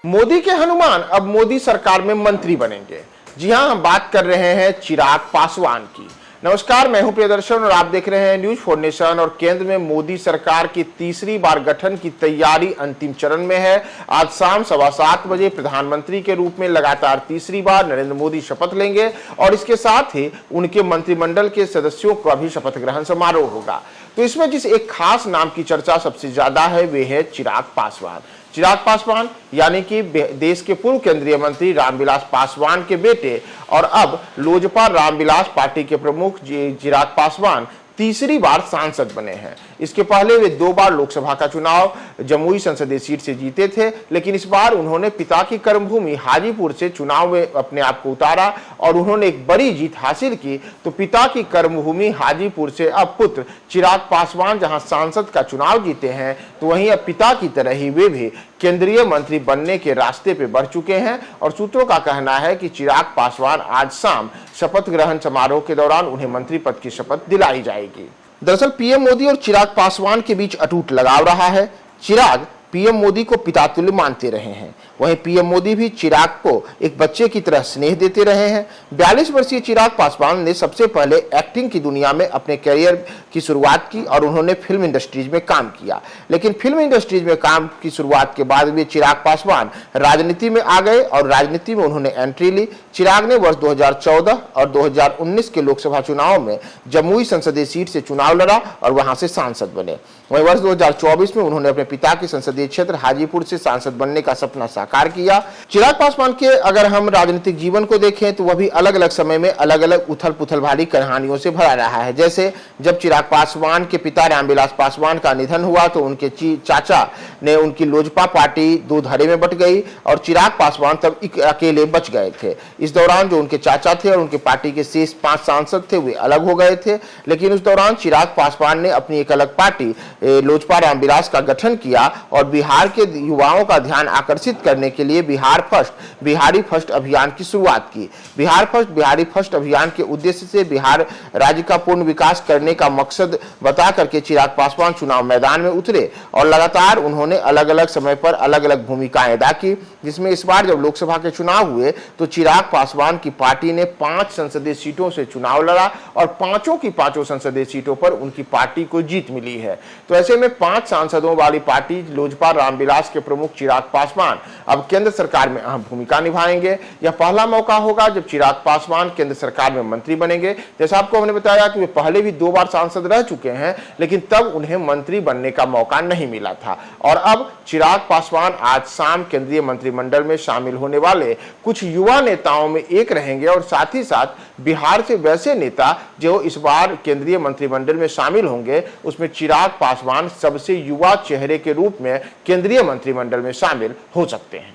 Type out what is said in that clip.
मोदी के हनुमान अब मोदी सरकार में मंत्री बनेंगे। जी हां, हम बात कर रहे हैं चिराग पासवान की। नमस्कार, मैं हूं प्रियदर्शन और आप देख रहे हैं न्यूज फॉर नेशन। और केंद्र में मोदी सरकार की तीसरी बार गठन की तैयारी अंतिम चरण में है। आज शाम 7:15 बजे प्रधानमंत्री के रूप में लगातार तीसरी बार नरेंद्र मोदी शपथ लेंगे और इसके साथ ही उनके मंत्रिमंडल के सदस्यों का भी शपथ ग्रहण समारोह होगा। तो इसमें जिस एक खास नाम की चर्चा सबसे ज्यादा है वे है चिराग पासवान। चिराग पासवान यानी कि देश के पूर्व केंद्रीय मंत्री रामविलास पासवान के बेटे और अब लोजपा रामविलास पार्टी के प्रमुख चिराग पासवान तीसरी बार सांसद बने हैं। इसके पहले वे 2 बार लोकसभा का चुनाव जमुई संसदीय सीट से जीते थे, लेकिन इस बार उन्होंने पिता की कर्मभूमि हाजीपुर से चुनाव में अपने आप को उतारा और उन्होंने एक बड़ी जीत हासिल की। तो पिता की कर्मभूमि हाजीपुर से अब पुत्र चिराग पासवान जहां सांसद का चुनाव जीते हैं, तो वहीं अब पिता की तरह ही वे भी केंद्रीय मंत्री बनने के रास्ते पे बढ़ चुके हैं। और सूत्रों का कहना है कि चिराग पासवान आज शाम शपथ ग्रहण समारोह के दौरान उन्हें मंत्री पद की शपथ दिलाई जाएगी। दरअसल पीएम मोदी और चिराग पासवान के बीच अटूट लगाव रहा है। चिराग पीएम मोदी को पिता तुल्य मानते रहे हैं, वहीं पीएम मोदी भी चिराग को एक बच्चे की तरह स्नेह देते रहे हैं। 42 वर्षीय चिराग पासवान ने सबसे पहले एक्टिंग की दुनिया में अपने करियर की शुरुआत की और उन्होंने फिल्म इंडस्ट्रीज में काम किया। लेकिन फिल्म इंडस्ट्रीज में काम की शुरुआत के बाद वे चिराग पासवान राजनीति में आ गए और राजनीति में उन्होंने एंट्री ली। चिराग ने वर्ष 2014 और 2019 के लोकसभा चुनाव में जमुई संसदीय सीट से चुनाव लड़ा और वहां से सांसद बने। वहीं वर्ष 2024 में उन्होंने अपने पिता के संसदीय क्षेत्र हाजीपुर से सांसद बनने का सपना साकार किया। चिराग पासवान के अगर हम राजनीतिक जीवन को देखें तो वह भी अलग अलग समय में अलग अलग उथल पुथल भारी कहानियों से भरा रहा है। जैसे जब चिराग पासवान के पिता रामविलास पासवान का निधन हुआ तो उनके चाचा ने उनकी लोजपा पार्टी 2 धड़े में बट गई और चिराग पासवान तब अकेले बच गए थे। इस दौरान जो उनके चाचा थे और उनके पार्टी के शेष 5 सांसद थे वे अलग हो गए थे। लेकिन उस दौरान चिराग पासवान ने अपनी एक अलग पार्टी लोजपा रामविलास का गठन किया और बिहार के युवाओं का ध्यान आकर्षित करने के लिए बिहारी फर्स्ट अभियान की शुरुआत की। बिहारी फर्स्ट अभियान के उद्देश्य से बिहार राज्य का पूर्ण विकास करने का मकसद बता करके चिराग पासवान चुनाव मैदान में उतरे और लगातार उन्होंने अलग अलग समय पर अलग अलग भूमिकाएं अदा की। जिसमें इस बार जब लोकसभा के चुनाव हुए तो चिराग पासवान की पार्टी ने 5 संसदीय सीटों से चुनाव लड़ा और 5 की 5 संसदीय सीटों पर उनकी पार्टी को जीत मिली है। तो ऐसे में 5 सांसदों वाली पार्टी लोजपा रामविलास के प्रमुख चिराग पासवान अब केंद्र सरकार में अहम भूमिका निभाएंगे। यह पहला मौका होगा जब चिराग पासवान केंद्र सरकार में मंत्री बनेंगे। जैसा आपको हमने बताया कि वे पहले भी 2 बार सांसद रह चुके हैं, लेकिन तब उन्हें मंत्री बनने का मौका नहीं मिला था। और अब चिराग पासवान आज शाम केंद्रीय मंत्रिमंडल में शामिल होने वाले कुछ युवा नेताओं में एक रहेंगे और साथ ही साथ बिहार से वैसे नेता जो इस बार केंद्रीय मंत्रिमंडल में शामिल होंगे उसमें चिराग पासवान सबसे युवा चेहरे के रूप में केंद्रीय मंत्रिमंडल में शामिल हो सकते हैं।